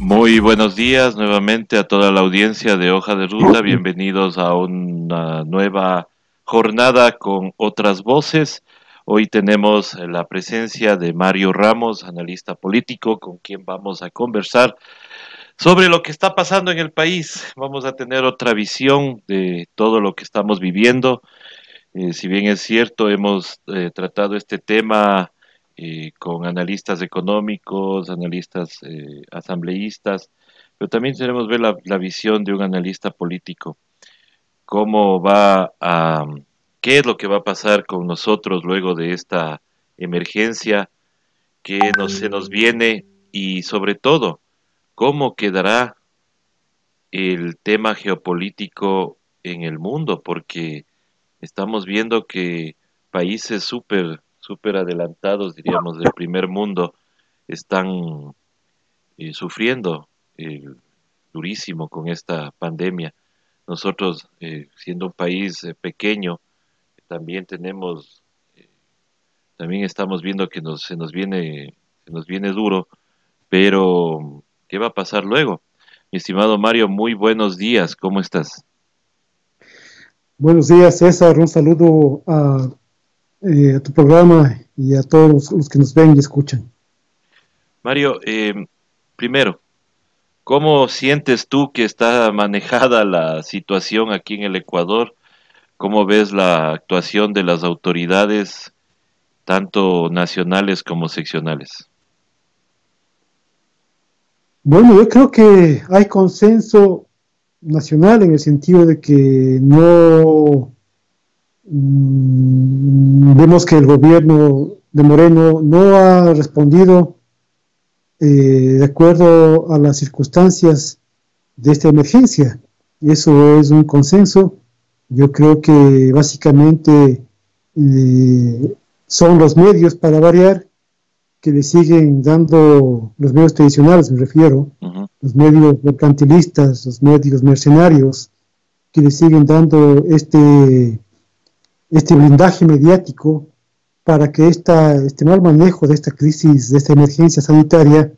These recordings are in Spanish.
Muy buenos días nuevamente a toda la audiencia de Hoja de Ruta. Bienvenidos a una nueva jornada con otras voces. Hoy tenemos la presencia de Mario Ramos, analista político, con quien vamos a conversar sobre lo que está pasando en el país. Vamos a tener otra visión de todo lo que estamos viviendo. Si bien es cierto, hemos tratado este tema con analistas económicos, analistas asambleístas, pero también queremos ver la visión de un analista político. ¿Cómo va a, qué es lo que va a pasar con nosotros luego de esta emergencia que se nos viene y sobre todo, cómo quedará el tema geopolítico en el mundo? Porque estamos viendo que países súper adelantados, diríamos, del primer mundo, están sufriendo durísimo con esta pandemia. Nosotros, siendo un país pequeño, también tenemos, eh, también estamos viendo que se nos viene duro, pero ¿qué va a pasar luego? Mi estimado Mario, muy buenos días, ¿cómo estás? Buenos días, César. Un saludo a tu programa y a todos los que nos ven y escuchan. Mario, primero, ¿cómo sientes tú que está manejada la situación aquí en el Ecuador? ¿Cómo ves la actuación de las autoridades, tanto nacionales como seccionales? Bueno, yo creo que hay consenso nacional en el sentido de que no vemos que el gobierno de Moreno no ha respondido de acuerdo a las circunstancias de esta emergencia. Y eso es un consenso. Yo creo que básicamente son los medios para variar que le siguen dando los medios tradicionales, me refiero, Ujú. los medios mercantilistas, los medios mercenarios, que le siguen dando este blindaje mediático para que este mal manejo de esta crisis, de esta emergencia sanitaria,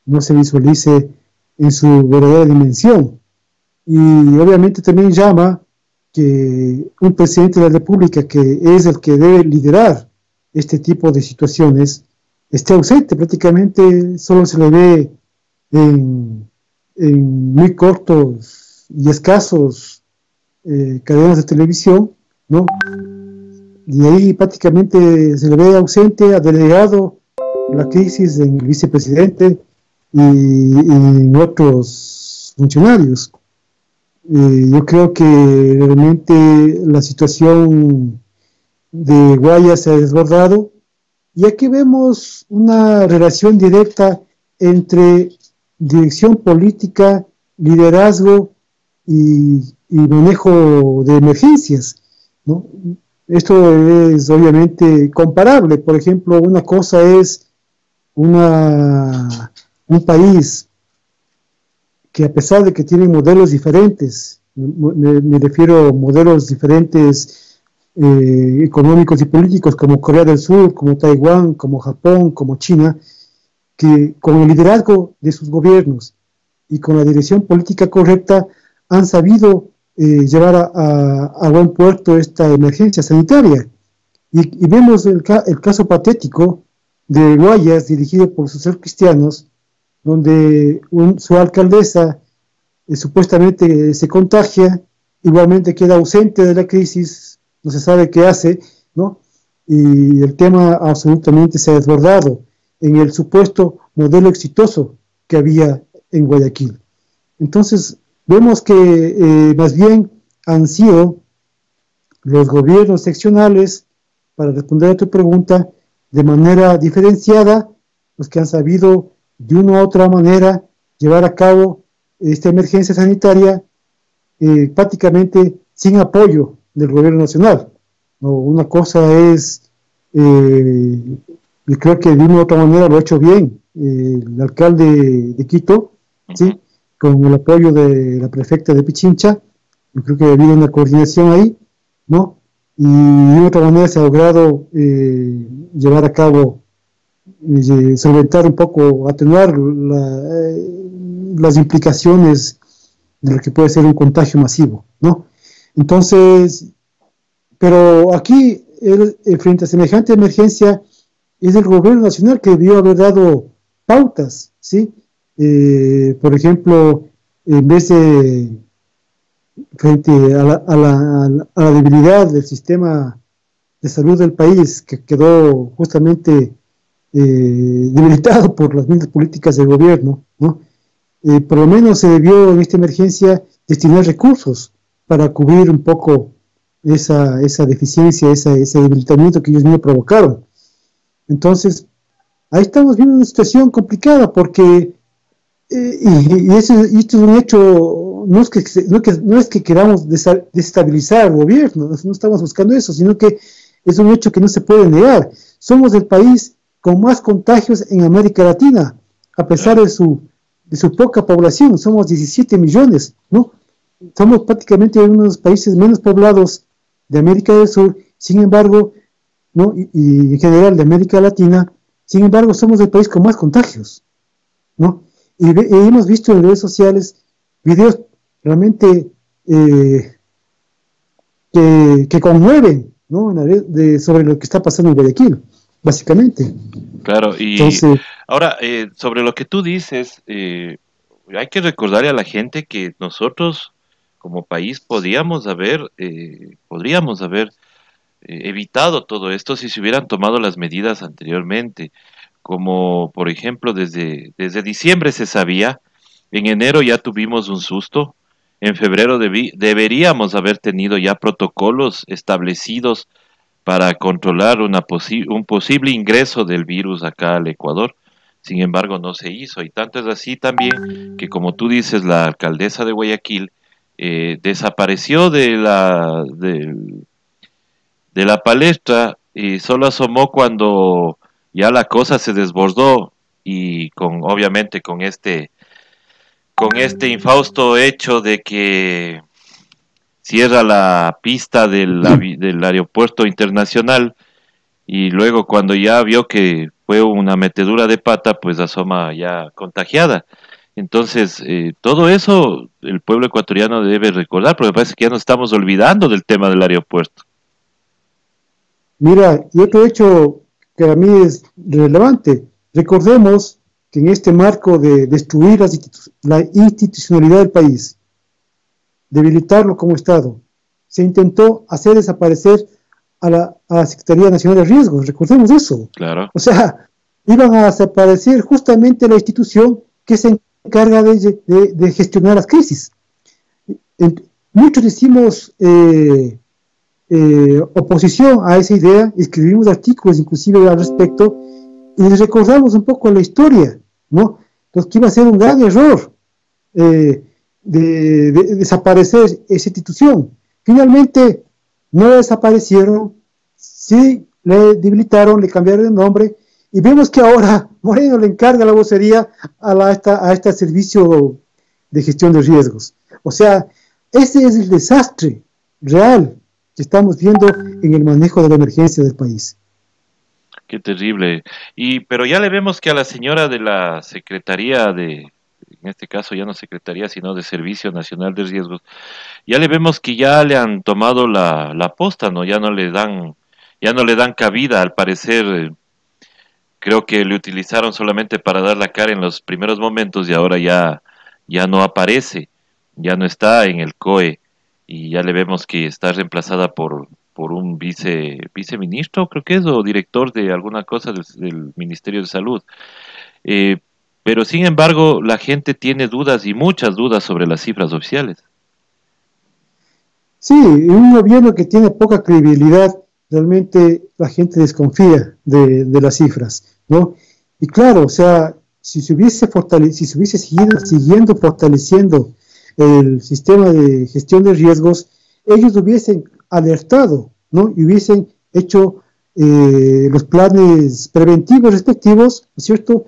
no se visualice en su verdadera dimensión. Y obviamente también llama que un presidente de la República, que es el que debe liderar este tipo de situaciones, esté ausente. Prácticamente solo se le ve en muy cortos y escasos cadenas de televisión, ¿no? Y ahí prácticamente se le ve ausente, ha delegado la crisis en el vicepresidente y en otros funcionarios. Yo creo que realmente la situación de Guaya se ha desbordado y aquí vemos una relación directa entre dirección política, liderazgo y manejo de emergencias, ¿no? Esto es obviamente comparable. Por ejemplo, una cosa es un país que, a pesar de que tienen modelos diferentes, me refiero a modelos diferentes económicos y políticos, como Corea del Sur, como Taiwán, como Japón, como China, que con el liderazgo de sus gobiernos y con la dirección política correcta han sabido llevar a buen puerto esta emergencia sanitaria. Y vemos el caso patético de Guayas, dirigido por sus cristianos, donde su alcaldesa supuestamente se contagia, igualmente queda ausente de la crisis, no se sabe qué hace, ¿no? Y el tema absolutamente se ha desbordado en el supuesto modelo exitoso que había en Guayaquil. Entonces, vemos que más bien han sido los gobiernos seccionales, para responder a tu pregunta, de manera diferenciada, los que han sabido de una u otra manera llevar a cabo esta emergencia sanitaria prácticamente sin apoyo del gobierno nacional. ¿No? Una cosa es, yo creo que de una u otra manera lo ha hecho bien el alcalde de Quito, ¿sí? Con el apoyo de la prefecta de Pichincha. Yo creo que ha habido una coordinación ahí, ¿no? Y de otra manera se ha logrado llevar a cabo, solventar un poco, atenuar las implicaciones de lo que puede ser un contagio masivo, ¿no? Entonces, pero aquí, frente a semejante emergencia, es el gobierno nacional que debió haber dado pautas, ¿sí? Por ejemplo, en vez de, frente a la debilidad del sistema de salud del país, que quedó justamente debilitado por las mismas políticas del gobierno, ¿no? Por lo menos se debió en esta emergencia destinar recursos para cubrir un poco esa deficiencia, ese debilitamiento que ellos mismos provocaron. Entonces, ahí estamos viendo una situación complicada porque, y esto es un hecho, no es que queramos desestabilizar el gobierno, no estamos buscando eso, sino que es un hecho que no se puede negar. Somos el país con más contagios en América Latina, a pesar de su poca población, somos 17 millones, ¿no? Somos prácticamente uno de los países menos poblados de América del Sur, sin embargo, ¿no? Y en general de América Latina, sin embargo, somos el país con más contagios, ¿no? Y hemos visto en redes sociales videos realmente que conmueven, ¿no? Sobre lo que está pasando en Guayaquil, básicamente. Claro, y Entonces, ahora, sobre lo que tú dices, hay que recordarle a la gente que nosotros como país podríamos haber evitado todo esto si se hubieran tomado las medidas anteriormente, como por ejemplo desde diciembre se sabía, en enero ya tuvimos un susto, en febrero deberíamos haber tenido ya protocolos establecidos para controlar un posible ingreso del virus acá al Ecuador. Sin embargo, no se hizo. Y tanto es así también que, como tú dices, la alcaldesa de Guayaquil desapareció de la palestra y solo asomó cuando ya la cosa se desbordó y obviamente con este infausto hecho de que cierra la pista del aeropuerto internacional y luego cuando ya vio que fue una metedura de pata, pues asoma ya contagiada. Entonces, todo eso el pueblo ecuatoriano debe recordar, porque parece que ya nos estamos olvidando del tema del aeropuerto. mira, y otro hecho que a mí es relevante, recordemos que en este marco de destruir la institucionalidad del país, debilitarlo como Estado, se intentó hacer desaparecer a la Secretaría Nacional de Riesgos, recordemos eso. Claro. O sea, iban a desaparecer justamente la institución que se encarga de gestionar las crisis. Muchos hicimos oposición a esa idea, escribimos artículos inclusive al respecto, y les recordamos un poco la historia, ¿no? Entonces, que iba a ser un gran error de desaparecer esa institución. Finalmente, no desaparecieron, sí le debilitaron, le cambiaron el nombre, y vemos que ahora Moreno le encarga la vocería a este servicio de gestión de riesgos. O sea, ese es el desastre real que estamos viendo en el manejo de la emergencia del país. Qué terrible. Pero ya le vemos que a la señora de la Secretaría en este caso ya no Secretaría, sino de Servicio Nacional de Riesgos, ya le vemos que ya le han tomado la posta, ¿no? Ya no le dan cabida, al parecer, creo que le utilizaron solamente para dar la cara en los primeros momentos y ahora ya no aparece, ya no está en el COE y ya le vemos que está reemplazada por un viceministro, creo que es, o director de alguna cosa del Ministerio de Salud. Eh, pero sin embargo, la gente tiene dudas y muchas dudas sobre las cifras oficiales. Sí, un gobierno que tiene poca credibilidad, realmente la gente desconfía de las cifras, ¿no? Y claro, o sea, si se hubiese siguiendo fortaleciendo el sistema de gestión de riesgos, ellos hubiesen alertado, ¿no? Y hubiesen hecho los planes preventivos respectivos, ¿no es cierto?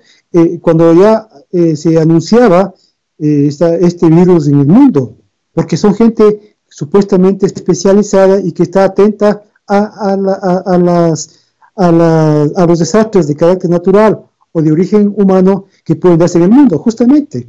Cuando ya se anunciaba este virus en el mundo, porque son gente supuestamente especializada y que está atenta a los desastres de carácter natural o de origen humano que pueden darse en el mundo, justamente.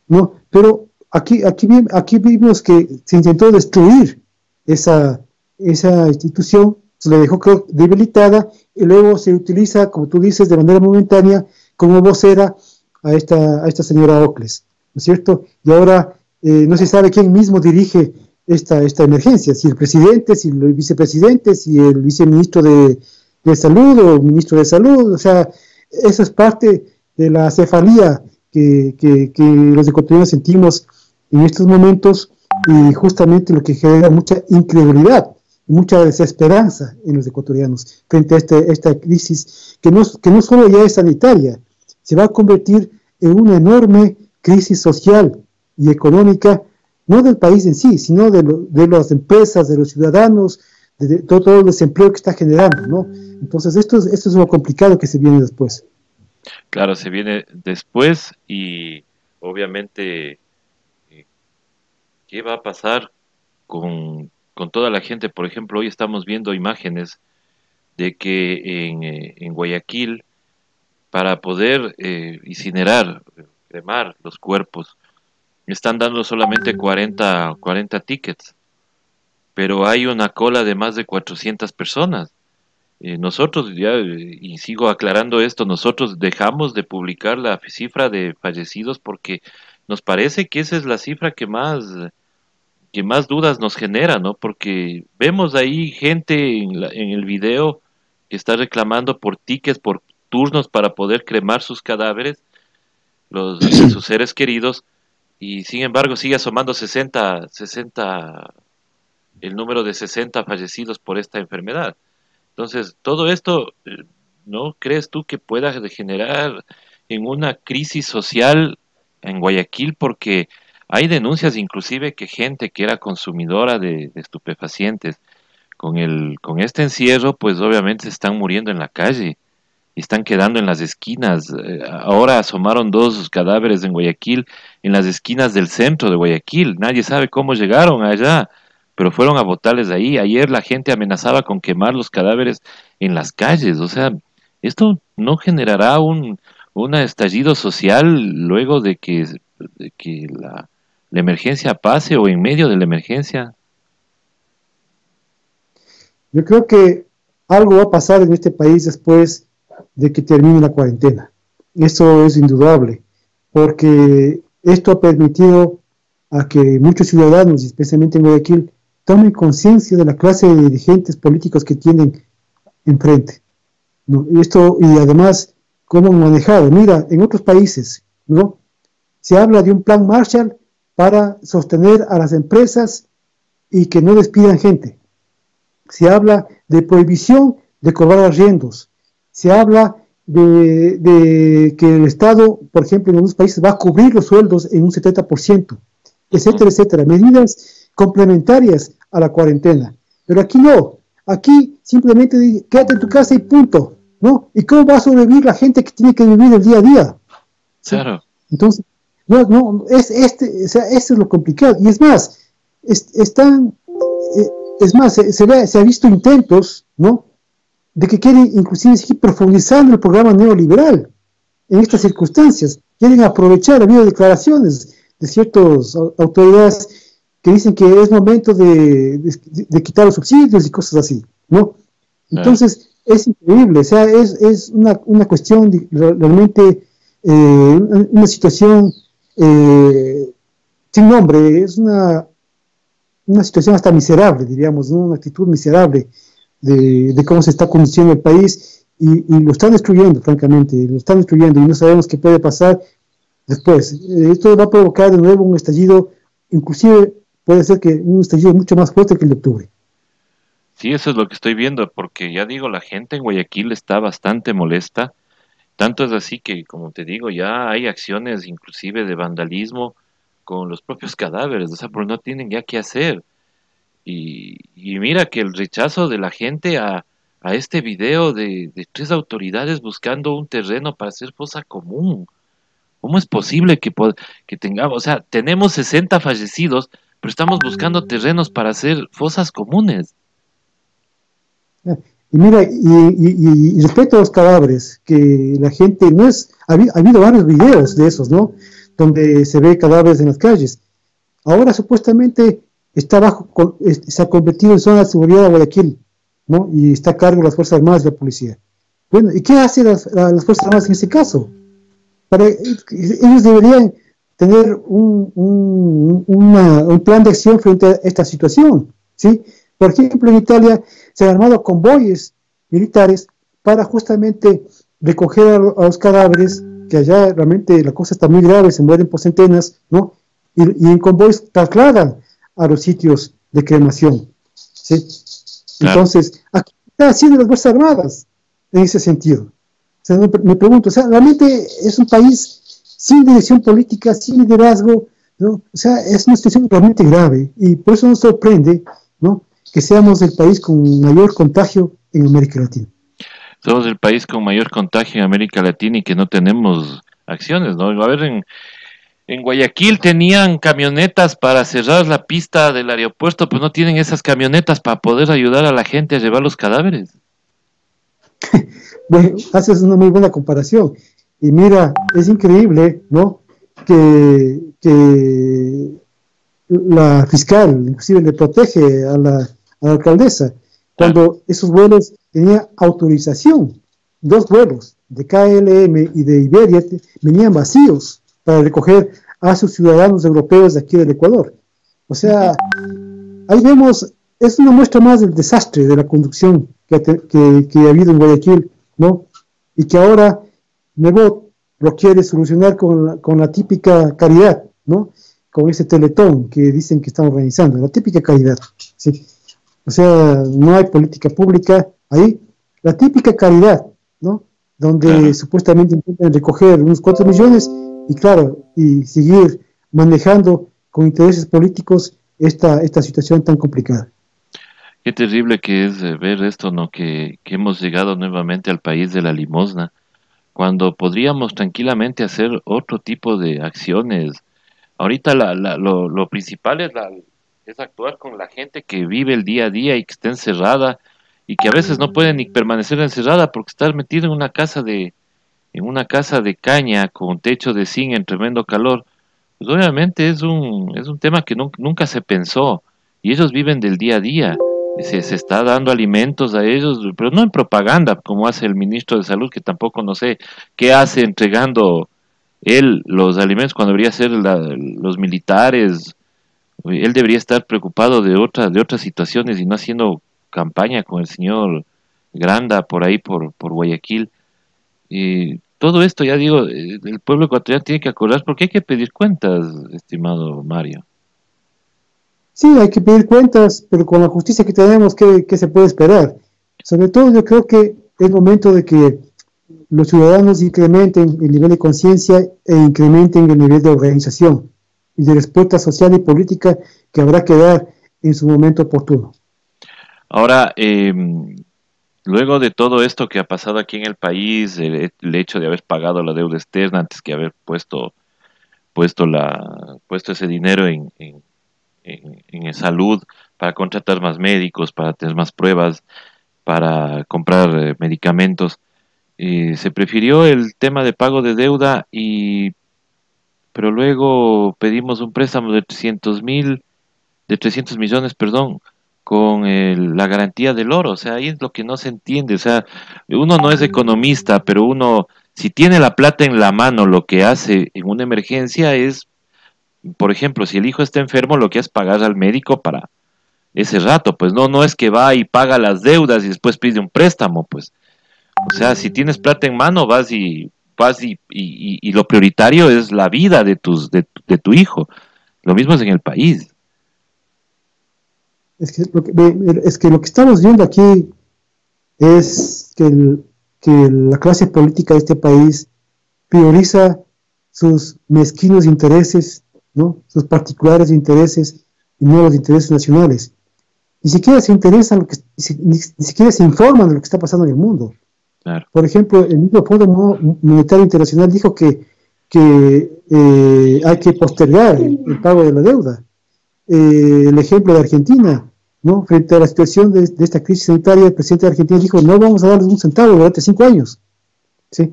¿no? Pero aquí vimos que se intentó destruir esa institución, se le dejó creo, debilitada y luego se utiliza, como tú dices, de manera momentánea como vocera a esta señora Ocles, ¿no es cierto? Y ahora no se sabe quién mismo dirige esta emergencia, si el presidente, si el vicepresidente, si el viceministro de Salud o el ministro de Salud, o sea, eso es parte de la cefalía que los ecuatorianos sentimos en estos momentos y justamente lo que genera mucha incredulidad, mucha desesperanza en los ecuatorianos frente a esta crisis que no solo ya es sanitaria, se va a convertir en una enorme crisis social y económica, no del país en sí, sino de las empresas, de los ciudadanos, de todo el desempleo que está generando, ¿no? Entonces esto es lo complicado que se viene después. Claro, se viene después y obviamente, eh, ¿qué va a pasar con toda la gente? Por ejemplo, hoy estamos viendo imágenes de que en Guayaquil, para poder incinerar, cremar los cuerpos, están dando solamente 40 tickets, pero hay una cola de más de 400 personas. Nosotros, ya, y sigo aclarando esto, nosotros dejamos de publicar la cifra de fallecidos porque nos parece que esa es la cifra que más dudas nos genera, ¿no? Porque vemos ahí gente en el video que está reclamando por tickets, por turnos para poder cremar sus cadáveres, los de sus seres queridos, y sin embargo sigue asomando 60 el número de 60 fallecidos por esta enfermedad. Entonces, todo esto, ¿no crees tú que pueda degenerar en una crisis social en Guayaquil? Porque hay denuncias inclusive que gente que era consumidora de estupefacientes con este encierro, pues obviamente se están muriendo en la calle y están quedando en las esquinas. Ahora asomaron dos cadáveres en Guayaquil, en las esquinas del centro de Guayaquil. Nadie sabe cómo llegaron allá, pero fueron a botarles ahí. Ayer la gente amenazaba con quemar los cadáveres en las calles. O sea, esto no generará un estallido social luego de que la emergencia pase o en medio de la emergencia. Yo creo que algo va a pasar en este país después de que termine la cuarentena. Eso es indudable, porque esto ha permitido a que muchos ciudadanos, especialmente en Guayaquil, tomen conciencia de la clase de dirigentes políticos que tienen enfrente, ¿no? Y además, cómo han manejado. Mira, en otros países, ¿no? Se habla de un plan Marshall para sostener a las empresas y que no despidan gente. Se habla de prohibición de cobrar arriendos, se habla de que el Estado, por ejemplo, en algunos países va a cubrir los sueldos en un 70%, etcétera, etcétera, medidas complementarias a la cuarentena. Pero aquí no, aquí simplemente quédate en tu casa y punto, ¿no? ¿Y cómo va a sobrevivir la gente que tiene que vivir el día a día? ¿Sí? Claro. Entonces, o sea, eso es lo complicado. Y es más, están se ha visto intentos, ¿no?, de que quieren inclusive seguir profundizando el programa neoliberal en estas circunstancias. Quieren aprovechar, ha habido declaraciones de ciertas autoridades que dicen que es momento de quitar los subsidios y cosas así, ¿no? Entonces, es increíble, o sea, es una cuestión realmente, una situación sin nombre, es una situación hasta miserable, diríamos, ¿no? Una actitud miserable de cómo se está conduciendo el país y lo están destruyendo, francamente, lo están destruyendo y no sabemos qué puede pasar después. Esto va a provocar de nuevo un estallido, inclusive puede ser que un estallido mucho más fuerte que el de octubre. Sí, eso es lo que estoy viendo, porque ya digo, la gente en Guayaquil está bastante molesta. Tanto es así que, como te digo, ya hay acciones inclusive de vandalismo con los propios cadáveres, o sea, porque no tienen ya qué hacer. Y mira que el rechazo de la gente a este video de tres autoridades buscando un terreno para hacer fosa común. ¿Cómo es posible que tengamos, o sea, tenemos 60 fallecidos, pero estamos buscando terrenos para hacer fosas comunes? Y mira, respecto a los cadáveres, que la gente no es, ha habido varios videos de esos, ¿no? donde se ve cadáveres en las calles. Ahora supuestamente se ha convertido en zona de seguridad de Guayaquil, ¿no? Y está a cargo de las Fuerzas Armadas y la policía. Bueno, ¿y qué hacen las Fuerzas Armadas en ese caso? Ellos deberían tener un plan de acción frente a esta situación, ¿sí? Por ejemplo, en Italia se han armado convoyes militares para justamente recoger a los cadáveres, que allá realmente la cosa está muy grave, se mueren por centenas, ¿no? Y en convoyes trasladan a los sitios de cremación, ¿sí? Claro. Entonces, ¿qué están haciendo las Fuerzas Armadas en ese sentido? O sea, me pregunto, o sea, realmente es un país sin dirección política, sin liderazgo, ¿no? O sea, es una situación realmente grave, y por eso nos sorprende, ¿no?, que seamos el país con mayor contagio en América Latina. Somos el país con mayor contagio en América Latina y que no tenemos acciones, ¿no? A ver, en Guayaquil tenían camionetas para cerrar la pista del aeropuerto, pero no tienen esas camionetas para poder ayudar a la gente a llevar los cadáveres. Bueno, haces una muy buena comparación. Y mira, es increíble, ¿no?, que la fiscal inclusive le protege a la alcaldesa cuando esos vuelos tenían autorización. 2 vuelos de KLM y de Iberia venían vacíos para recoger a sus ciudadanos europeos de aquí del Ecuador. O sea, ahí vemos, es una muestra más del desastre de la conducción que ha habido en Guayaquil, ¿no? Y que ahora Nebot lo quiere solucionar con la típica caridad, ¿no? Con ese teletón que dicen que están organizando, la típica caridad, ¿sí? O sea, no hay política pública ahí, la típica caridad, ¿no? Donde supuestamente intentan recoger unos 4 millones y claro, y seguir manejando con intereses políticos esta situación tan complicada. Qué terrible que es ver esto, ¿no? Que hemos llegado nuevamente al país de la limosna, cuando podríamos tranquilamente hacer otro tipo de acciones. Ahorita lo principal es actuar con la gente que vive el día a día y que está encerrada y que a veces no puede ni permanecer encerrada porque estar metido en una casa de caña con techo de zinc en tremendo calor, pues obviamente es un tema que nunca se pensó y ellos viven del día a día. Se está dando alimentos a ellos, pero no en propaganda, como hace el ministro de Salud, que tampoco no sé qué hace entregando él los alimentos cuando debería ser los militares. Él debería estar preocupado de otras situaciones y no haciendo campaña con el señor Granda por ahí, por Guayaquil. Y todo esto, ya digo, el pueblo ecuatoriano tiene que acordar porque hay que pedir cuentas, estimado Mario. Sí, hay que pedir cuentas, pero con la justicia que tenemos, ¿qué se puede esperar? Sobre todo yo creo que es momento de que los ciudadanos incrementen el nivel de conciencia e incrementen el nivel de organización y de respuesta social y política que habrá que dar en su momento oportuno. Ahora, luego de todo esto que ha pasado aquí en el país, el hecho de haber pagado la deuda externa antes que haber puesto ese dinero en salud para contratar más médicos, para tener más pruebas, para comprar medicamentos, se prefirió el tema de pago de deuda pero luego pedimos un préstamo de 300 millones, perdón, con la garantía del oro. O sea, ahí es lo que no se entiende. O sea, uno no es economista, pero uno, si tiene la plata en la mano, lo que hace en una emergencia es, por ejemplo, si el hijo está enfermo, lo que hace es pagar al médico para ese rato. Pues no es que va y paga las deudas y después pide un préstamo, pues. O sea, si tienes plata en mano, vas y lo prioritario es la vida de tu hijo. Lo mismo es en el país. Es que lo que estamos viendo aquí es que la clase política de este país prioriza sus mezquinos intereses, ¿no?, sus particulares intereses y no los intereses nacionales. Ni siquiera se interesan, ni siquiera se informan de lo que está pasando en el mundo. Claro. Por ejemplo, el mismo Fondo Monetario Internacional dijo que hay que postergar el pago de la deuda. El ejemplo de Argentina, ¿no?, frente a la situación de esta crisis sanitaria, el presidente de Argentina dijo: no vamos a darles un centavo durante 5 años. ¿Sí?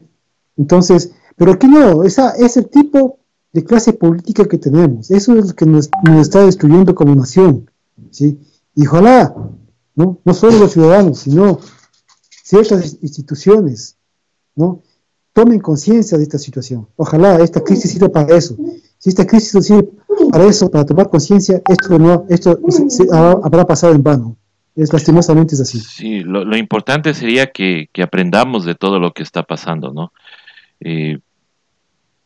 Entonces, pero aquí no, es el tipo de clase política que tenemos. Eso es lo que nos está destruyendo como nación, ¿sí? Y ojalá, no solo los ciudadanos, sino ciertas instituciones, ¿no? Tomen conciencia de esta situación. Ojalá esta crisis sirva para eso. Si esta crisis no sirve para eso, para tomar conciencia, esto habrá pasado en vano. Lastimosamente es así. Sí, lo importante sería que aprendamos de todo lo que está pasando, ¿no? Eh,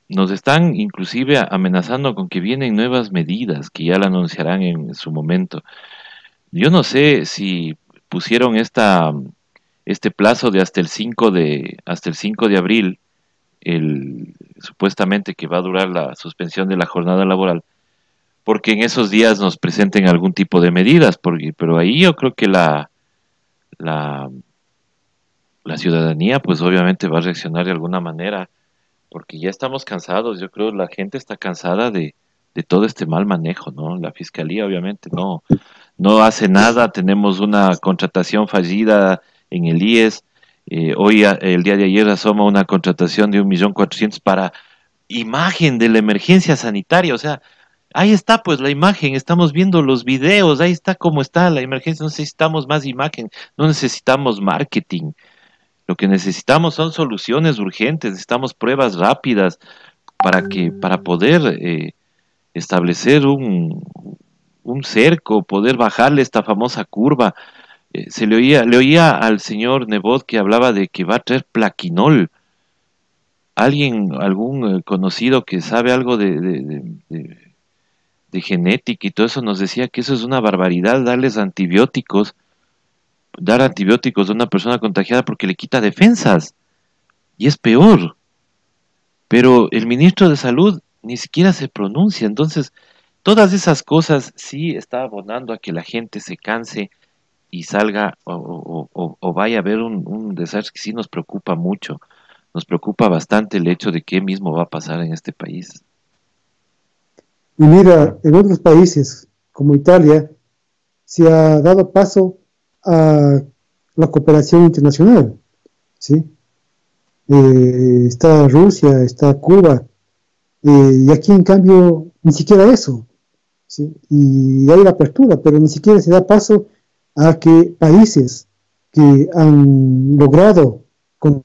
Nos están inclusive amenazando con que vienen nuevas medidas que ya la anunciarán en su momento. Yo no sé si pusieron este plazo de hasta el 5 de abril, supuestamente que va a durar la suspensión de la jornada laboral, porque en esos días nos presenten algún tipo de medidas, pero ahí yo creo que la, la ciudadanía pues obviamente va a reaccionar de alguna manera, porque ya estamos cansados, yo creo la gente está cansada de todo este mal manejo, ¿no? La fiscalía obviamente no hace nada, tenemos una contratación fallida en el IES, el día de ayer asoma una contratación de 1.400.000 para imagen de la emergencia sanitaria, o sea, ahí está pues la imagen, estamos viendo los videos, ahí está cómo está la emergencia, no necesitamos más imagen, no necesitamos marketing, lo que necesitamos son soluciones urgentes, necesitamos pruebas rápidas para poder establecer un cerco, poder bajarle esta famosa curva. Le oía al señor Nebot que hablaba de que va a traer plaquinol. Algún conocido que sabe algo de genética y todo eso nos decía que eso es una barbaridad, dar antibióticos a una persona contagiada porque le quita defensas y es peor. Pero el ministro de Salud ni siquiera se pronuncia, entonces todas esas cosas sí está abonando a que la gente se canse y salga o vaya a haber un desastre que sí nos preocupa mucho. Nos preocupa bastante el hecho de qué mismo va a pasar en este país. Y mira, en otros países como Italia se ha dado paso a la cooperación internacional, ¿sí? Está Rusia, está Cuba, y aquí en cambio ni siquiera eso, ¿sí? Y hay la apertura, pero ni siquiera se da paso a que países que han logrado con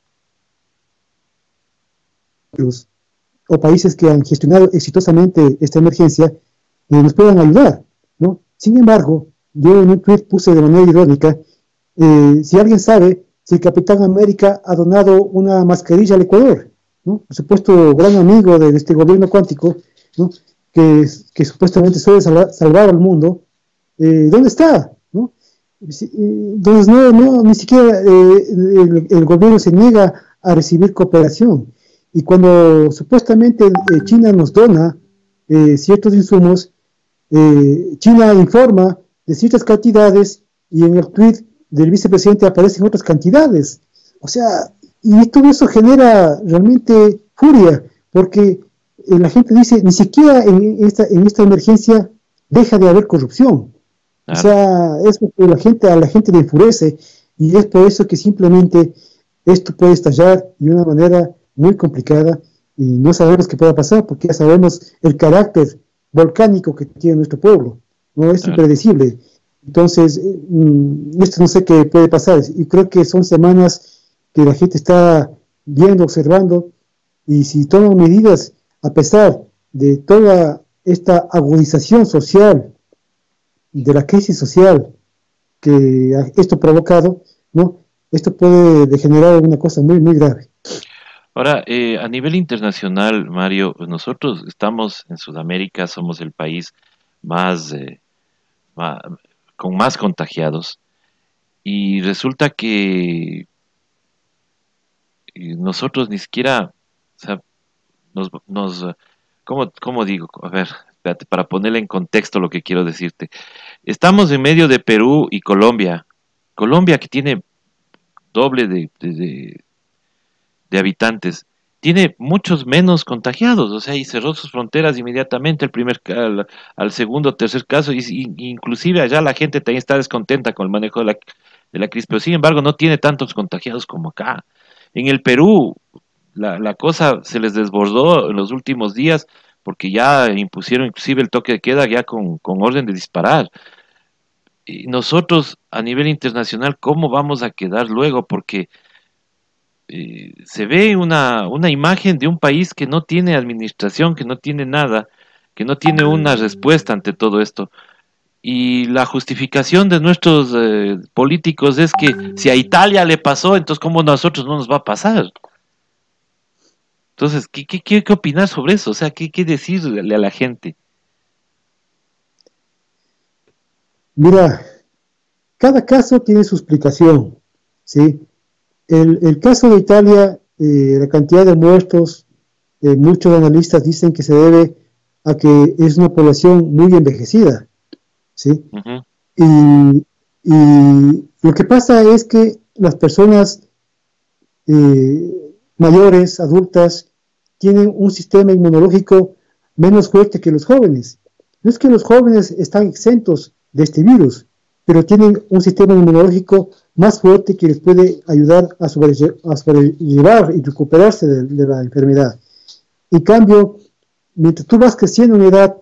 o países que han gestionado exitosamente esta emergencia nos puedan ayudar, ¿no? Sin embargo, yo en un tweet puse de manera irónica, si alguien sabe si el Capitán América ha donado una mascarilla al Ecuador, ¿no? Por supuesto, gran amigo de este gobierno cuántico, ¿no? que supuestamente suele salvar al mundo, ¿dónde está? ¿No? Entonces, ni siquiera el gobierno se niega a recibir cooperación. Y cuando supuestamente China nos dona ciertos insumos, China informa de ciertas cantidades y en el tweet del vicepresidente aparecen otras cantidades. O sea, y todo eso genera realmente furia, porque la gente dice, ni siquiera en esta emergencia deja de haber corrupción. O Claro. sea, es lo que a la gente le enfurece y es por eso que simplemente esto puede estallar de una manera muy complicada y no sabemos qué pueda pasar porque ya sabemos el carácter volcánico que tiene nuestro pueblo, no es Claro. impredecible. Entonces, esto no sé qué puede pasar y creo que son semanas que la gente está viendo, observando y si toman medidas a pesar de toda esta agudización social, de la crisis social que esto ha provocado, ¿no? Esto puede degenerar una cosa muy, muy grave. Ahora, a nivel internacional, Mario, nosotros estamos en Sudamérica, somos el país más, ma- con más contagiados y resulta que nosotros ni siquiera, o sea, ¿cómo digo? A ver, espérate, para ponerle en contexto lo que quiero decirte. Estamos en medio de Perú y Colombia. Colombia que tiene doble de habitantes, tiene muchos menos contagiados, o sea, y cerró sus fronteras inmediatamente al segundo, tercer caso, inclusive allá la gente también está descontenta con el manejo de la crisis, pero sin embargo no tiene tantos contagiados como acá. En el Perú, la cosa se les desbordó en los últimos días porque ya impusieron inclusive el toque de queda ya con orden de disparar. Y nosotros a nivel internacional, ¿cómo vamos a quedar luego? Porque se ve una imagen de un país que no tiene administración, que no tiene nada, que no tiene una respuesta ante todo esto. Y la justificación de nuestros políticos es que si a Italia le pasó, entonces ¿cómo a nosotros no nos va a pasar? Entonces, ¿qué opinar sobre eso? O sea, ¿qué decirle a la gente? Mira, cada caso tiene su explicación, ¿sí? El caso de Italia, la cantidad de muertos, muchos analistas dicen que se debe a que es una población muy envejecida, ¿sí? Ujú, Y, y lo que pasa es que las personas mayores, adultas, tienen un sistema inmunológico menos fuerte que los jóvenes. No es que los jóvenes están exentos de este virus, pero tienen un sistema inmunológico más fuerte que les puede ayudar a sobrellevar y recuperarse de la enfermedad. En cambio, mientras tú vas creciendo en edad,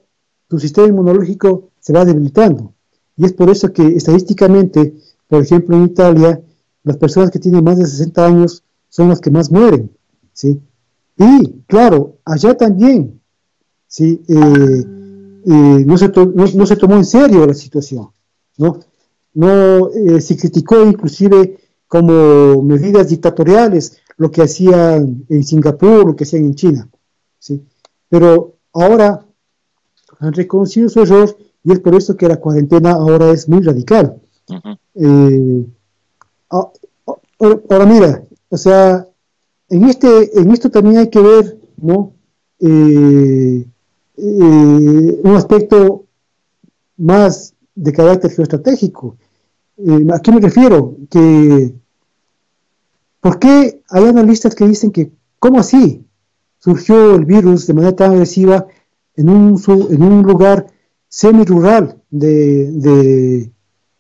tu sistema inmunológico se va debilitando. Y es por eso que estadísticamente, por ejemplo, en Italia, las personas que tienen más de 60 años son las que más mueren, ¿sí? Y, claro, allá también, ¿sí? No se tomó en serio la situación, ¿no? No se criticó inclusive como medidas dictatoriales lo que hacían en Singapur, lo que hacían en China, ¿sí? Pero ahora han reconocido su error y es por eso que la cuarentena ahora es muy radical. ujú. Eh, ahora mira, o sea, en esto también hay que ver, ¿no? Un aspecto más de carácter geoestratégico. ¿A qué me refiero? Que, ¿por qué hay analistas que dicen que, ¿cómo así? Surgió el virus de manera tan agresiva en un lugar semi-rural de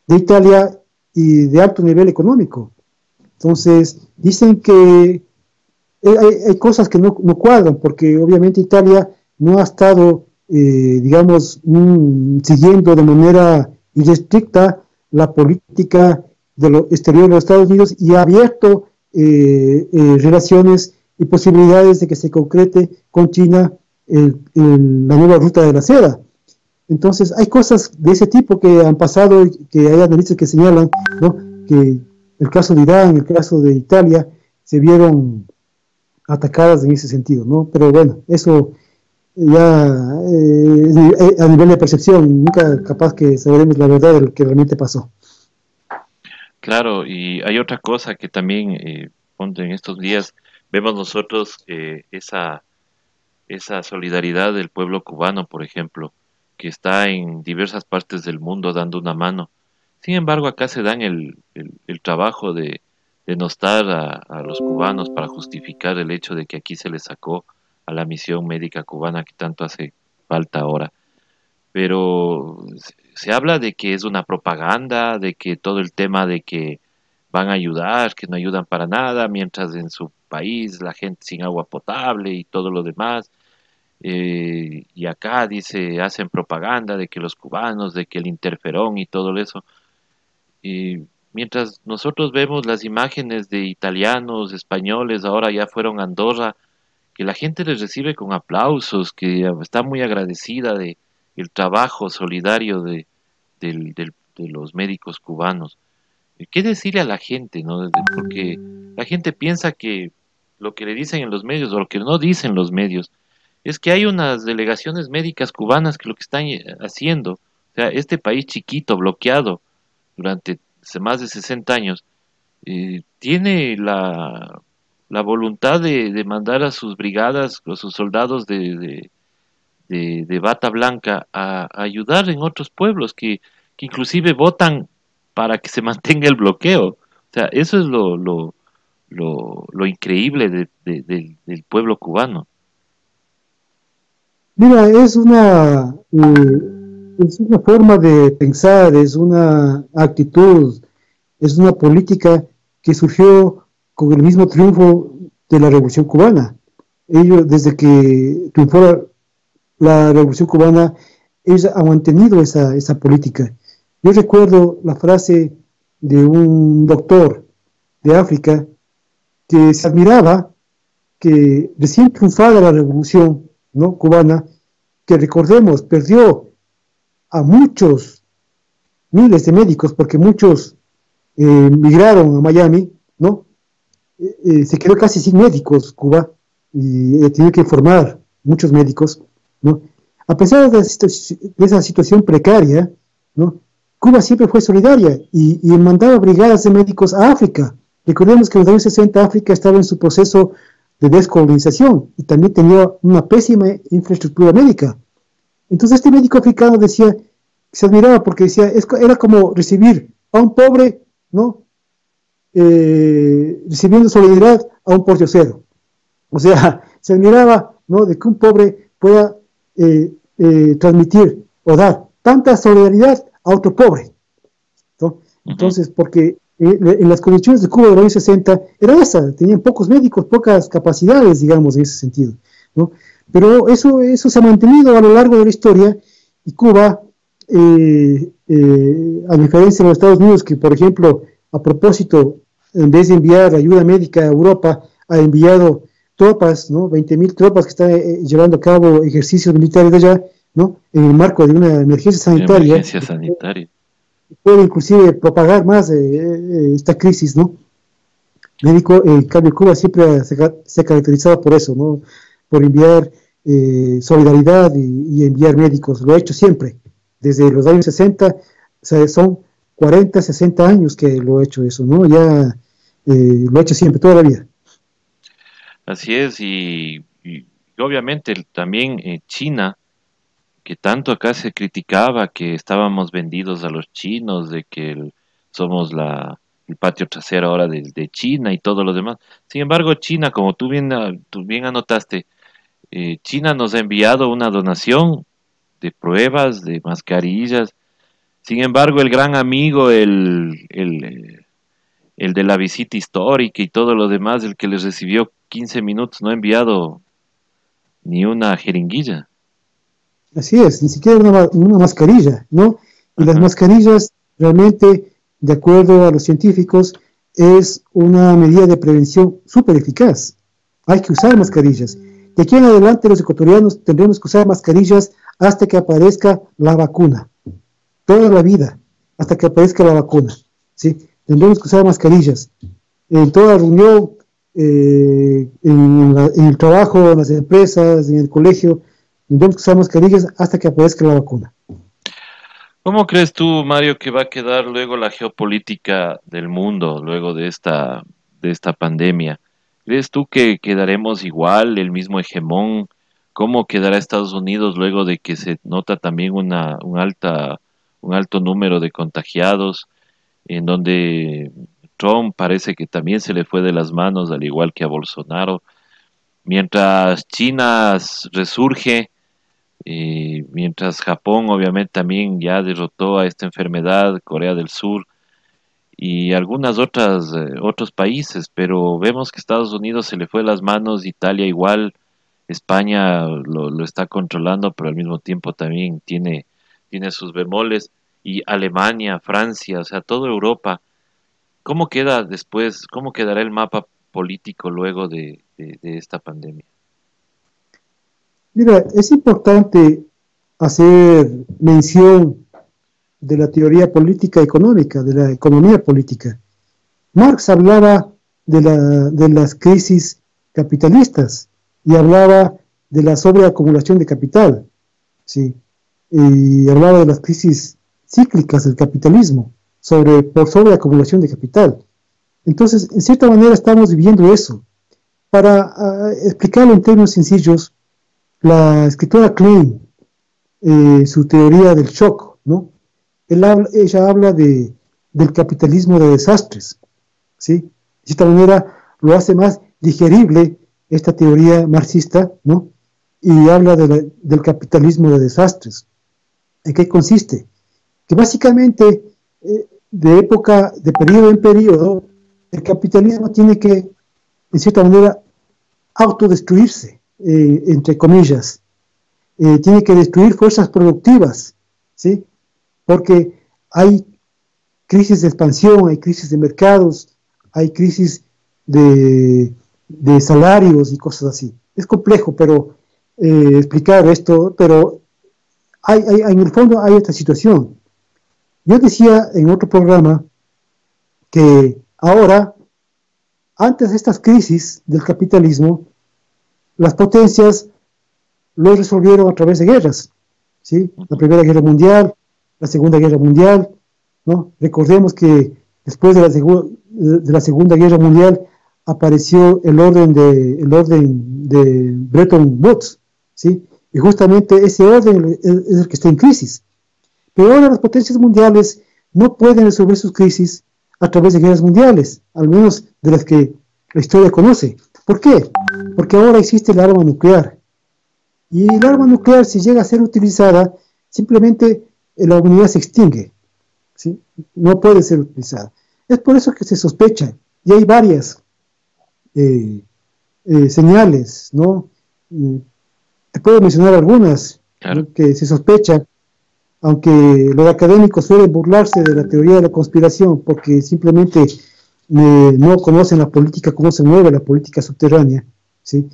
Italia y de alto nivel económico. Entonces, dicen que hay cosas que no cuadran, porque obviamente Italia no ha estado, digamos, siguiendo de manera irrestricta la política de lo exterior de los Estados Unidos y ha abierto relaciones y posibilidades de que se concrete con China la nueva ruta de la seda. Entonces, hay cosas de ese tipo que han pasado, que hay analistas que señalan, ¿no? Que el caso de Irán, el caso de Italia, se vieron atacadas en ese sentido, ¿no? Pero bueno, eso ya a nivel de percepción, nunca capaz que sabremos la verdad de lo que realmente pasó. Claro, y hay otra cosa que también, ponte en estos días, vemos nosotros esa solidaridad del pueblo cubano, por ejemplo, que está en diversas partes del mundo dando una mano. Sin embargo, acá se dan el trabajo de denostar a los cubanos para justificar el hecho de que aquí se les sacó a la misión médica cubana que tanto hace falta ahora. Pero se habla de que es una propaganda, de que todo el tema de que van a ayudar, que no ayudan para nada, mientras en su país la gente sin agua potable y todo lo demás. Y acá dice, hacen propaganda de que los cubanos, de que el interferón y todo eso. Y mientras nosotros vemos las imágenes de italianos, españoles, ahora ya fueron a Andorra, que la gente les recibe con aplausos, que está muy agradecida de el trabajo solidario de los médicos cubanos. ¿Qué decirle a la gente, no? Porque la gente piensa que lo que le dicen en los medios o lo que no dicen los medios es que hay unas delegaciones médicas cubanas que lo que están haciendo, o sea, este país chiquito, bloqueado durante más de 60 años, tiene la voluntad de mandar a sus brigadas, a sus soldados de bata blanca a ayudar en otros pueblos que inclusive votan para que se mantenga el bloqueo. O sea, eso es lo increíble del pueblo cubano. Mira, es una forma de pensar, es una actitud, es una política que surgió con el mismo triunfo de la Revolución Cubana. Ellos, desde que triunfó la Revolución Cubana, ella ha mantenido esa política. Yo recuerdo la frase de un doctor de África que se admiraba que recién triunfada la Revolución, ¿no?, cubana, que recordemos, perdió a muchos miles de médicos, porque muchos migraron a Miami, ¿no? Se quedó casi sin médicos Cuba, y tenía que formar muchos médicos, ¿no? A pesar de esa situación precaria, ¿no?, Cuba siempre fue solidaria y mandaba brigadas de médicos a África. Recordemos que en los años 60 África estaba en su proceso de descolonización y también tenía una pésima infraestructura médica. Entonces este médico africano decía, se admiraba porque decía, era como recibir a un pobre, ¿no?, recibiendo solidaridad a un pordiosero. O sea, se admiraba, ¿no?, de que un pobre pueda transmitir o dar tanta solidaridad a otro pobre, ¿no? Entonces, porque en las condiciones de Cuba de los años 60 era esa, tenían pocos médicos, pocas capacidades, digamos, en ese sentido, ¿no? Pero eso se ha mantenido a lo largo de la historia, y Cuba, a diferencia de los Estados Unidos, que por ejemplo, a propósito, en vez de enviar ayuda médica a Europa, ha enviado tropas, ¿no?, 20.000 tropas que están llevando a cabo ejercicios militares de allá, ¿no?, en el marco de una emergencia sanitaria. Emergencia sanitaria. Puede inclusive propagar más esta crisis, ¿no? Médico, en cambio Cuba siempre se ha caracterizado por eso, ¿no?, por enviar solidaridad y enviar médicos. Lo ha hecho siempre, desde los años 60, o sea, son 40, 60 años que lo ha hecho eso, ¿no? Ya lo ha hecho siempre, toda la vida. Así es, y obviamente también China, que tanto acá se criticaba que estábamos vendidos a los chinos, de que somos el patio trasero ahora de China y todo lo demás. Sin embargo, China, como tú bien anotaste, China nos ha enviado una donación de pruebas, de mascarillas. Sin embargo, el gran amigo, el de la visita histórica y todo lo demás, el que les recibió 15 minutos, no ha enviado ni una jeringuilla. Así es, ni siquiera una mascarilla, ¿no? Y las Ajá. mascarillas realmente, de acuerdo a los científicos, es una medida de prevención súper eficaz. Hay que usar mascarillas. De aquí en adelante los ecuatorianos tendremos que usar mascarillas hasta que aparezca la vacuna. Toda la vida, hasta que aparezca la vacuna, ¿sí? Tendremos que usar mascarillas. En toda reunión, en el trabajo, en las empresas, en el colegio, tendremos que usar mascarillas hasta que aparezca la vacuna. ¿Cómo crees tú, Mario, que va a quedar luego la geopolítica del mundo luego de esta pandemia? ¿Crees tú que quedaremos igual, el mismo hegemón? ¿Cómo quedará Estados Unidos luego de que se nota también un alto número de contagiados, en donde Trump parece que también se le fue de las manos, al igual que a Bolsonaro? Mientras China resurge, mientras Japón obviamente también ya derrotó a esta enfermedad, Corea del Sur y algunas otros países, pero vemos que Estados Unidos se le fue de las manos, Italia igual, España lo está controlando, pero al mismo tiempo también tiene sus bemoles, y Alemania, Francia, o sea, toda Europa. ¿Cómo queda después, cómo quedará el mapa político luego de esta pandemia? Mira, es importante hacer mención de la teoría política económica, de la economía política. Marx hablaba de las crisis capitalistas y hablaba de la sobreacumulación de capital, ¿sí? Y hablaba de las crisis cíclicas del capitalismo por sobreacumulación de capital. Entonces, en cierta manera estamos viviendo eso. Para explicarlo en términos sencillos, la escritora Klein, su teoría del shock, ¿no? Ella habla del capitalismo de desastres, ¿sí? De cierta manera lo hace más digerible esta teoría marxista, ¿no? Y habla del capitalismo de desastres. ¿En qué consiste? Que básicamente, de periodo en periodo, el capitalismo tiene que, en cierta manera, autodestruirse, entre comillas. tiene que destruir fuerzas productivas, ¿sí? Porque hay crisis de expansión, hay crisis de mercados, hay crisis de salarios y cosas así. Es complejo, pero explicar esto, pero en el fondo hay esta situación. Yo decía en otro programa que ahora, antes de estas crisis del capitalismo, las potencias lo resolvieron a través de guerras, ¿sí? La Primera Guerra Mundial, la Segunda Guerra Mundial, ¿no? Recordemos que después de la Segunda Guerra Mundial apareció el orden de Bretton Woods, ¿sí? Y justamente ese orden es el que está en crisis. Pero ahora las potencias mundiales no pueden resolver sus crisis a través de guerras mundiales, al menos de las que la historia conoce. ¿Por qué? Porque ahora existe el arma nuclear. Y el arma nuclear, si llega a ser utilizada, simplemente la humanidad se extingue, ¿sí? No puede ser utilizada. Es por eso que se sospecha, y hay varias señales, ¿no? Te puedo mencionar algunas, claro, ¿no? Que se sospecha, aunque los académicos suelen burlarse de la teoría de la conspiración, porque simplemente no conocen la política, cómo se mueve la política subterránea, ¿sí?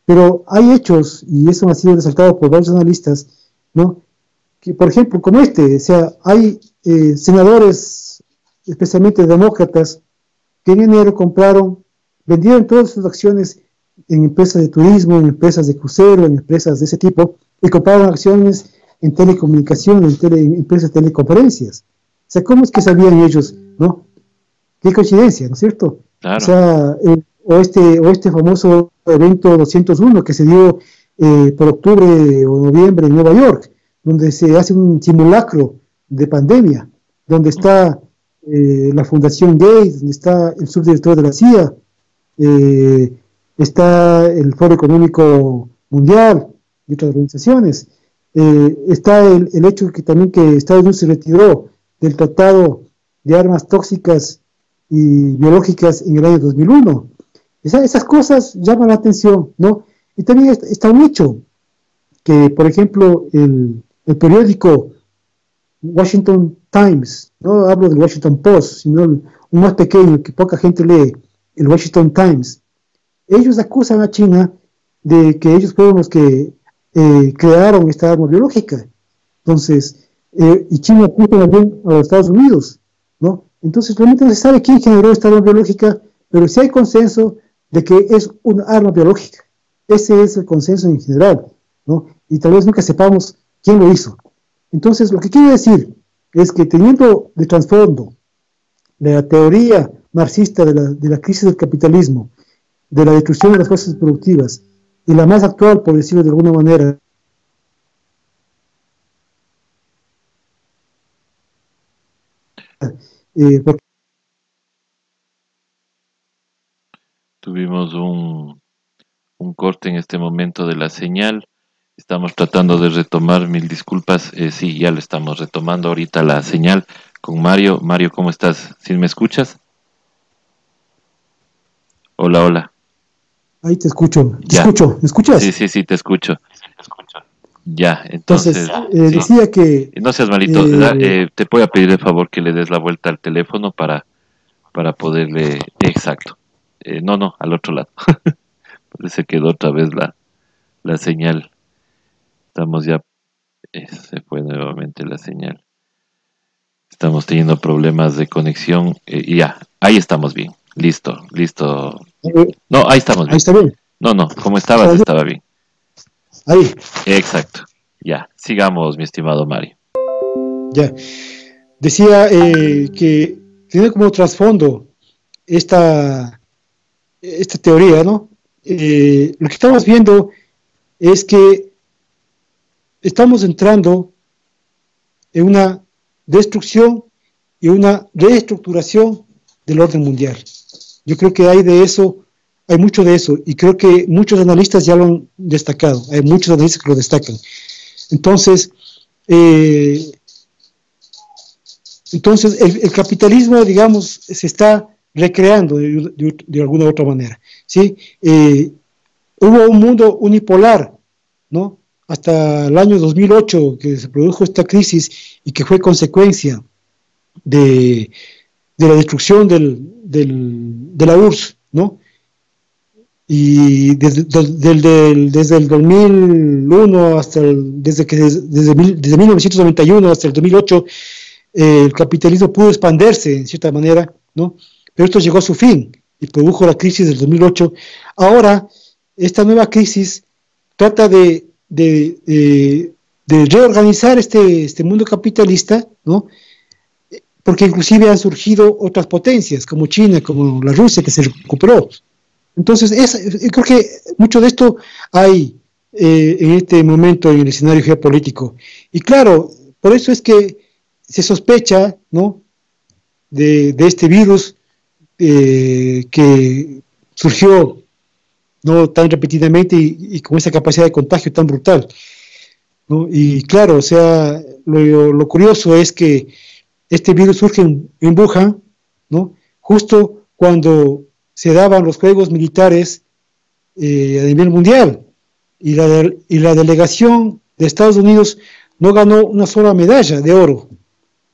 Pero hay hechos, y eso ha sido resaltado por varios analistas, ¿no? Que, por ejemplo, como o sea, hay senadores, especialmente demócratas, que en enero vendieron todas sus acciones en empresas de turismo, en empresas de crucero, en empresas de ese tipo, y compraron acciones en telecomunicación, en empresas de teleconferencias. O sea, ¿cómo es que sabían ellos, no? Qué coincidencia, ¿no es cierto? claro. O sea, o este famoso evento 201 que se dio por octubre o noviembre en Nueva York, donde se hace un simulacro de pandemia, donde está la Fundación Gates, donde está el subdirector de la CIA, está el Foro Económico Mundial y otras organizaciones. Está el hecho que también que Estados Unidos se retiró del Tratado de Armas Tóxicas y Biológicas en el año 2001. Esas cosas llaman la atención, ¿no? Y también está un hecho que, por ejemplo, el periódico Washington Times, no hablo del Washington Post, sino un más pequeño que poca gente lee, el Washington Times. Ellos acusan a China de que ellos fueron los que crearon esta arma biológica. Entonces, y China acusa también a los Estados Unidos, ¿no? Entonces, realmente no se sabe quién generó esta arma biológica, pero sí hay consenso de que es una arma biológica. Ese es el consenso en general, ¿no? Y tal vez nunca sepamos quién lo hizo. Entonces, lo que quiero decir es que teniendo de trasfondo la teoría marxista de la crisis del capitalismo, de la destrucción de las fuerzas productivas, y la más actual, por decirlo de alguna manera, porque Tuvimos un corte en este momento de la señal. Estamos tratando de retomar, mil disculpas. Sí, ya lo estamos retomando ahorita la señal con Mario. Mario, ¿cómo estás? ¿Sí me escuchas? Hola, hola. ahí te escucho, Ya. ¿me escuchas? Sí, te escucho. Ya, Entonces, sí. decía que No seas malito. Te voy a pedir el favor que le des la vuelta al teléfono para poderle... Exacto. No, al otro lado. Se quedó otra vez la señal. Estamos ya... se fue nuevamente la señal. Estamos teniendo problemas de conexión. Y ya, ahí estamos bien. Listo. No, ahí estamos bien. ahí está bien. No, como estabas, estaba bien. Ahí, Exacto. Ya, sigamos, mi estimado Mario. ya. Decía que tiene como trasfondo esta teoría, ¿no? Lo que estamos viendo es que estamos entrando en una destrucción y una reestructuración del orden mundial. Yo creo que hay mucho de eso, y creo que muchos analistas ya lo han destacado, hay muchos analistas que lo destacan. Entonces, el capitalismo, digamos, se está recreando de alguna u otra manera, ¿sí? Hubo un mundo unipolar, ¿no? hasta el año 2008, que se produjo esta crisis y que fue consecuencia de, de la destrucción de la URSS, ¿no? Y desde el 2001 hasta desde 1991 hasta el 2008, el capitalismo pudo expandirse en cierta manera, ¿no? Pero esto llegó a su fin y produjo la crisis del 2008. Ahora, esta nueva crisis trata de reorganizar este mundo capitalista, ¿no? Porque inclusive han surgido otras potencias, como China, como la Rusia, que se recuperó. Entonces, creo que mucho de esto hay en este momento en el escenario geopolítico. Y claro, por eso es que se sospecha, ¿no?, de este virus que surgió, ¿no?, tan repetidamente y con esa capacidad de contagio tan brutal, ¿no? Y claro, o sea, lo curioso es que este virus surge en Wuhan, ¿no?, justo cuando se daban los juegos militares a nivel mundial, y la delegación de Estados Unidos no ganó una sola medalla de oro,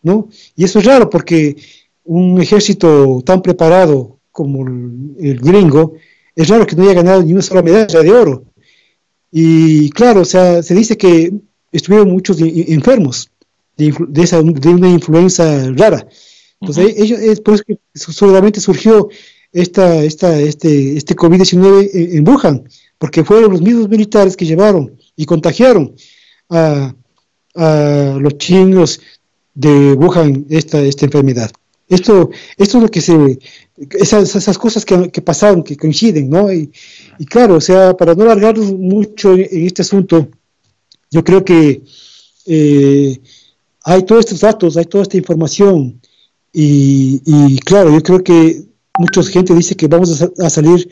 ¿no? Y eso es raro porque un ejército tan preparado como el gringo, es raro que no haya ganado ni una sola medalla de oro. Y claro, o sea, se dice que estuvieron muchos enfermos de una influenza rara. Entonces, por eso que seguramente surgió este COVID-19 en Wuhan, porque fueron los mismos militares que llevaron y contagiaron a los chinos de Wuhan esta enfermedad. Esto es lo que esas cosas que pasaron, que coinciden, ¿no? Y claro, o sea, para no alargarnos mucho en este asunto, yo creo que hay todos estos datos, hay toda esta información, y claro, yo creo que mucha gente dice que vamos a salir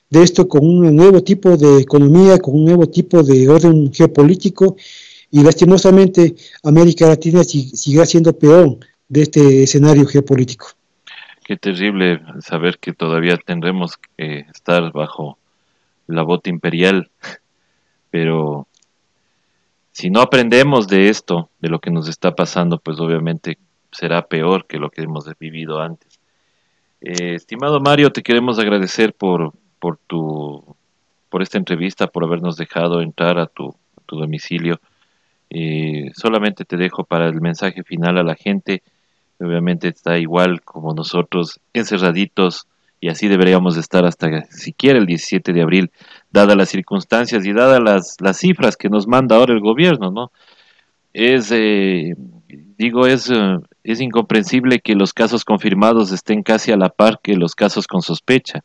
de esto con un nuevo tipo de economía, con un nuevo tipo de orden geopolítico, y lastimosamente América Latina sigue siendo peón de este escenario geopolítico. Qué terrible saber que todavía tendremos que estar bajo la bota imperial, pero si no aprendemos de esto, de lo que nos está pasando, pues obviamente será peor que lo que hemos vivido antes. Estimado Mario, te queremos agradecer por esta entrevista, por habernos dejado entrar a tu domicilio. Solamente te dejo para el mensaje final a la gente. Obviamente está igual como nosotros, encerraditos, y así deberíamos estar hasta siquiera el 17 de abril, dadas las circunstancias y dadas las cifras que nos manda ahora el gobierno, ¿no? Es, es incomprensible que los casos confirmados estén casi a la par que los casos con sospecha.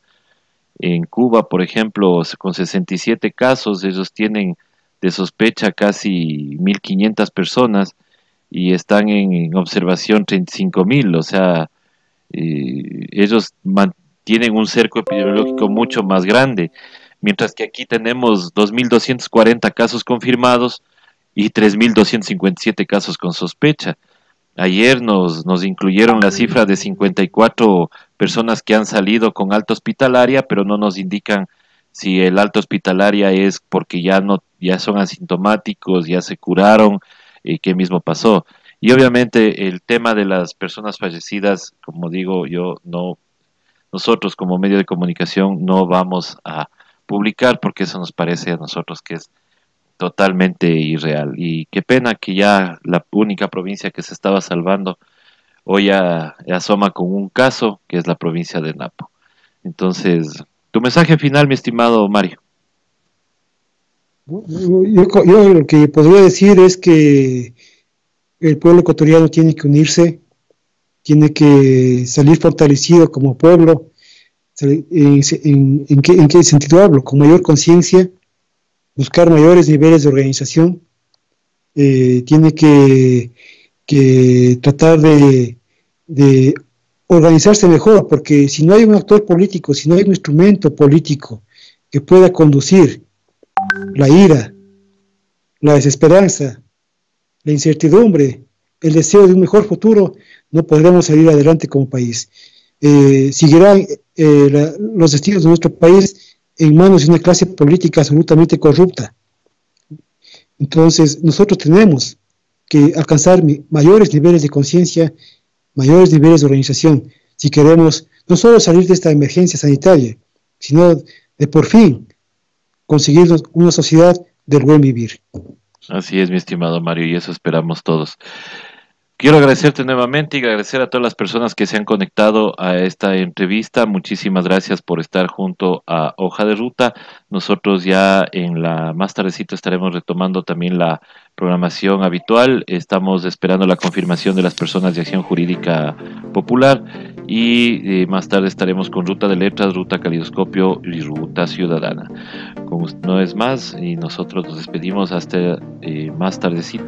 En Cuba, por ejemplo, con 67 casos, ellos tienen de sospecha casi 1.500 personas y están en observación 35.000, o sea, ellos mantienen un cerco epidemiológico mucho más grande, mientras que aquí tenemos 2.240 casos confirmados y 3.257 casos con sospecha. Ayer nos incluyeron la cifra de 54 personas que han salido con alta hospitalaria, pero no nos indican si el alta hospitalaria es porque ya son asintomáticos, ya se curaron, qué mismo pasó. Y obviamente el tema de las personas fallecidas, como digo, nosotros como medio de comunicación no vamos a publicar porque eso nos parece a nosotros que es totalmente irreal. Y qué pena que ya la única provincia que se estaba salvando hoy ya asoma con un caso, que es la provincia de Napo. Entonces, tu mensaje final, mi estimado Mario. Yo lo que podría decir es que el pueblo ecuatoriano tiene que unirse, tiene que salir fortalecido como pueblo. ¿En qué sentido hablo? Con mayor conciencia, buscar mayores niveles de organización, tiene que tratar de organizarse mejor, porque si no hay un actor político, si no hay un instrumento político que pueda conducir la ira, la desesperanza, la incertidumbre, el deseo de un mejor futuro, no podremos salir adelante como país. Seguirán los destinos de nuestro país en manos de una clase política absolutamente corrupta. Entonces, nosotros tenemos que alcanzar mayores niveles de conciencia, mayores niveles de organización, si queremos no solo salir de esta emergencia sanitaria, sino de por fin conseguir una sociedad del buen vivir. Así es, mi estimado Mario, y eso esperamos todos. Quiero agradecerte nuevamente y agradecer a todas las personas que se han conectado a esta entrevista. Muchísimas gracias por estar junto a Hoja de Ruta. Nosotros ya en la más tardecito estaremos retomando también la programación habitual. Estamos esperando la confirmación de las personas de Acción Jurídica Popular y más tarde estaremos con Ruta de Letras, Ruta Calidoscopio y Ruta Ciudadana. No es más y nosotros nos despedimos hasta más tardecito.